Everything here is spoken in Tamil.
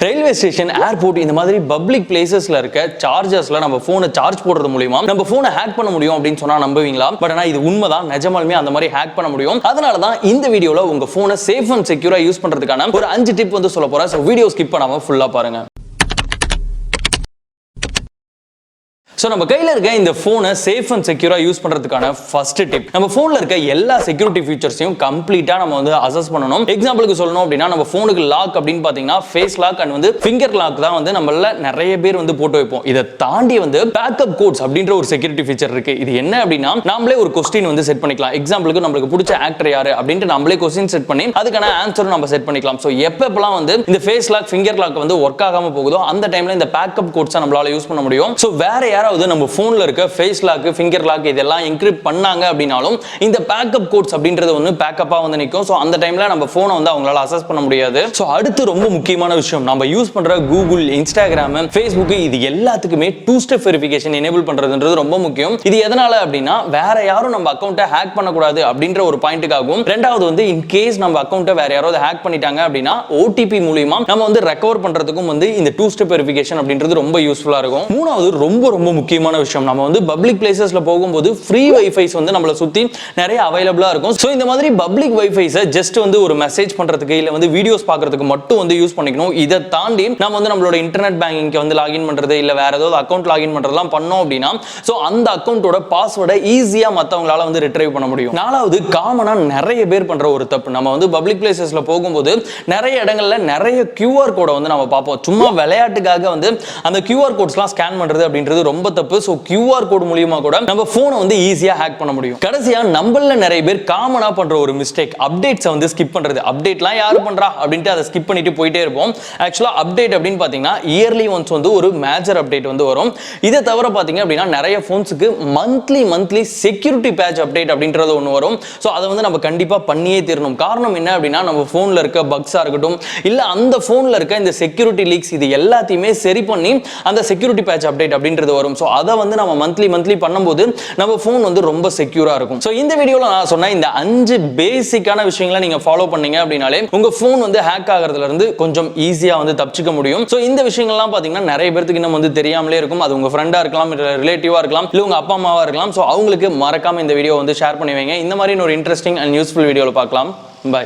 ரயில்வே ஸ்டேஷன், ஏர்போர்ட் இந்த மாதிரி பப்ளிக் பிளேசஸ்ல இருக்க சார்ஜர்ஸ்ல நம்ம போனை சார்ஜ் போடுறது மூலமா நம்ம போனை ஹேக் பண்ண முடியும் அப்படின்னு சொன்னா நம்புவீங்களா? பட் ஆனா இது உண்மைதான், நிஜமாலுமே அந்த மாதிரி ஹேக் பண்ண முடியும். அதனால தான் இந்த வீடியோல உங்க போனை சேஃப் அண்ட் செக்யூரா யூஸ் பண்றதுக்கான ஒரு 5 டிப் வந்து சொல்ல போறேன். சோ வீடியோ ஸ்கிப் பண்ணாம ஃபுல்லா பாருங்க. ஸோ நம்ம கையில் இருக்க இந்த ஃபோனை சேஃப் அண்ட் செக்யூராக யூஸ் பண்ணுறதுக்கான ஃபர்ஸ்ட் டிப், நம்ம ஃபோனில் இருக்க எல்லா செக்யூரிட்டி ஃபீச்சர்ஸையும் கம்ப்ளீட்டாக நம்ம வந்து அசஸ் பண்ணணும். எக்ஸாம்பிளுக்கு சொல்லணும் அப்படின்னா, நம்ம ஃபோனுக்கு லாக் அப்படின்னு பார்த்தீங்கன்னா ஃபேஸ் லாக் அண்ட் வந்து ஃபிங்கர் லாக் தான் வந்து நம்மள நிறைய பேர் வந்து போட்டு வைப்போம். இதை தாண்டி வந்து பேக்கப் கோட்ஸ் அப்படின்ற ஒரு செக்யூரிட்டி ஃபீச்சர் இருக்கு. இது என்ன அப்படின்னா, நாமளே ஒரு கொஸ்டின் வந்து செட் பண்ணிக்கலாம். எக்ஸாம்பிளுக்கு நம்மளுக்கு பிடிச்ச ஆக்டர் யாரு அப்படின்ட்டு நம்மளே கொஸ்டின் செட் பண்ணி அதுக்கான ஆன்சரும் நம்ம செட் பண்ணிக்கலாம். ஸோ எப்பெல்லாம் வந்து இந்த ஃபேஸ் லாக் ஃபிங்கர் லாக் வந்து ஒர்க் ஆகாம போகுதோ அந்த டைம்ல இந்த பேக்கப் கோட்ஸை நம்மளால யூஸ் பண்ண முடியும். ஸோ வேற யாராவது நம்ம போன்ல இருக்க ஃபேஸ் லாக், ஃபிங்கர் லாக் இதெல்லாம் என்கிரிப்ட் பண்ணாங்க அப்படினாலும் இந்த பேக்கப் கோட்ஸ் அப்படின்றது வந்து பேக்கப்பா வந்து நிக்கும். சோ அந்த டைம்ல நம்ம போனை வந்து அவங்களால அசஸ் பண்ண முடியாது. சோ அடுத்து ரொம்ப முக்கியமான விஷயம், நம்ம யூஸ் பண்ற கூகுள், இன்ஸ்டாகிராம், ஃபேஸ்புக் இது எல்லாத்துக்குமே 2 ஸ்டெப் வெரிஃபிகேஷன் எனேபிள் பண்றதுன்றது ரொம்ப முக்கியம். இது எதனால அப்படின்னா, வேற யாரும் நம்ம அக்கௌண்ட்டை ஹேக் பண்ணக்கூடாது அப்படின்ற ஒரு பாயிண்ட்டுக்காகவும், ரெண்டாவது வந்து இன் கேஸ் நம்ம அக்கௌண்ட்டை வேற யாராவது ஹேக் பண்ணிட்டாங்க அப்படின்னா ஓடிபி மூலமா நம்ம வந்து ரெக்கவர் பண்றதுக்கும் வந்து இந்த 2 ஸ்டெப் வெரிஃபிகேஷன் அப்படின்றது ரொம்ப யூஸ்ஃபுல்லா இருக்கும். மூணாவது ரொம்ப ரொம்ப முக்கியமான விஷயம், நம்ம வந்து பப்ளிக் பிளேசஸ்ல போகும்போது ஃப்ரீ வைஃபைஸ் வந்து நம்மள சுத்தி நிறைய அவைலபிளா இருக்கும். சோ இந்த மாதிரி பப்ளிக் வைஃபைஸை ஜஸ்ட் வந்து ஒரு மெசேஜ் பண்றதுக்கு இல்ல வந்து வீடியோஸ் பார்க்கிறதுக்கு மட்டும் வந்து யூஸ் பண்ணிக்கணும். இதை தாண்டி நம்ம வந்து நம்மளோட இன்டர்நெட் பேங்கிங்க்கு வந்து லாகின் பண்றது இல்ல வேற ஏதாவது அக்கௌண்ட் லாகின் பண்றதெல்லாம் பண்ணோம் அப்படின்னா சோ அந்த அக்கௌண்ட்டோட பாஸ்வேர்டை ஈஸியா மத்தவங்களால வந்து ரிட்ரைவ் பண்ண முடியும். நாலாவது, காமனா நிறைய பேர் பண்ற ஒரு தப்பு, நம்ம வந்து பப்ளிக் பிளேசஸ்ல போகும்போது நிறைய இடங்கள்ல நிறைய QR கோடை வந்து நம்ம பார்ப்போம். சும்மா விளையாட்டுக்காக வந்து அந்த QR கோட்ஸ்லாம் ஸ்கேன் பண்றது அப்படின்றது ரொம்ப தப்பு. சோ QR கோட் மூலமா கூட நம்ம போனை வந்து ஈஸியா ஹேக் பண்ண முடியும். கடைசியா, நம்மள நிறைய பேர் காமனா பண்ற ஒரு மிஸ்டேக், அப்டேட்ஸை வந்து ஸ்கிப் பண்றது. அப்டேட்லாம் யாரு பண்றா அப்படின்ட்டு அதை ஸ்கிப் பண்ணிட்டு போயிட்டே இருப்போம். ஆக்சுவலா அப்டேட் அப்படின்னு பாத்தீங்கன்னா இயர்லி ஒன்ஸ் வந்து ஒரு மேஜர் அப்டேட் வந்து வரும். இதை தவிர பாத்தீங்க அப்படின்னா நிறைய போன்ஸ்க்கு மந்த்லி செக்யூரிட்டி பேட்ச் அப்டேட் அப்படின்றது ஒன்று வரும். ஸோ அதை வந்து நம்ம கண்டிப்பா பண்ணியே தீரணும். காரணம் என்ன அப்படின்னா, நம்ம போன்ல இருக்க பக்ஸா இருக்கட்டும் இல்ல அந்த போன்ல இருக்க இந்த செக்யூரிட்டி லீக்ஸ் இது எல்லாத்தையுமே சரி பண்ணி அந்த செக்யூரிட்டி பேட்ச் அப்டேட் அப்படின்றது வரும். ஸோ அதை வந்து நம்ம மந்த்லி பண்ணும்போது நம்ம போன் வந்து ரொம்ப செக்யூரா இருக்கும். சோ இந்த வீடியோல நான் சொன்ன இந்த 5 பேசிக்கான விஷயங்களை நீங்க ஃபாலோ பண்ணீங்க அப்படினாலே உங்க போன் வந்து ஹேக் ஆகிறதுல இருந்து கொஞ்சம் ஈஸியா வந்து தப்பிச்சுக்க முடியும். சோ இந்த விஷயங்கள்லாம் பாத்தீங்கன்னா நிறைய பேருக்கு இன்னும் வந்து தெரியாமலே இருக்கும். அது உங்க ஃப்ரெண்டா இருக்கலாம், ரிலேட்டிவா இருக்கலாம், இல்ல உங்க அப்பா அம்மாவா இருக்கலாம். சோ அவங்களுக்கு மறக்காம இந்த வீடியோ வந்து ஷேர் பண்ணி வைங்க. இந்த மாதிரி ஒரு இன்ட்ரெஸ்டிங் அண்ட் யூஸ்ஃபுல் வீடியோல பார்க்கலாம். பை.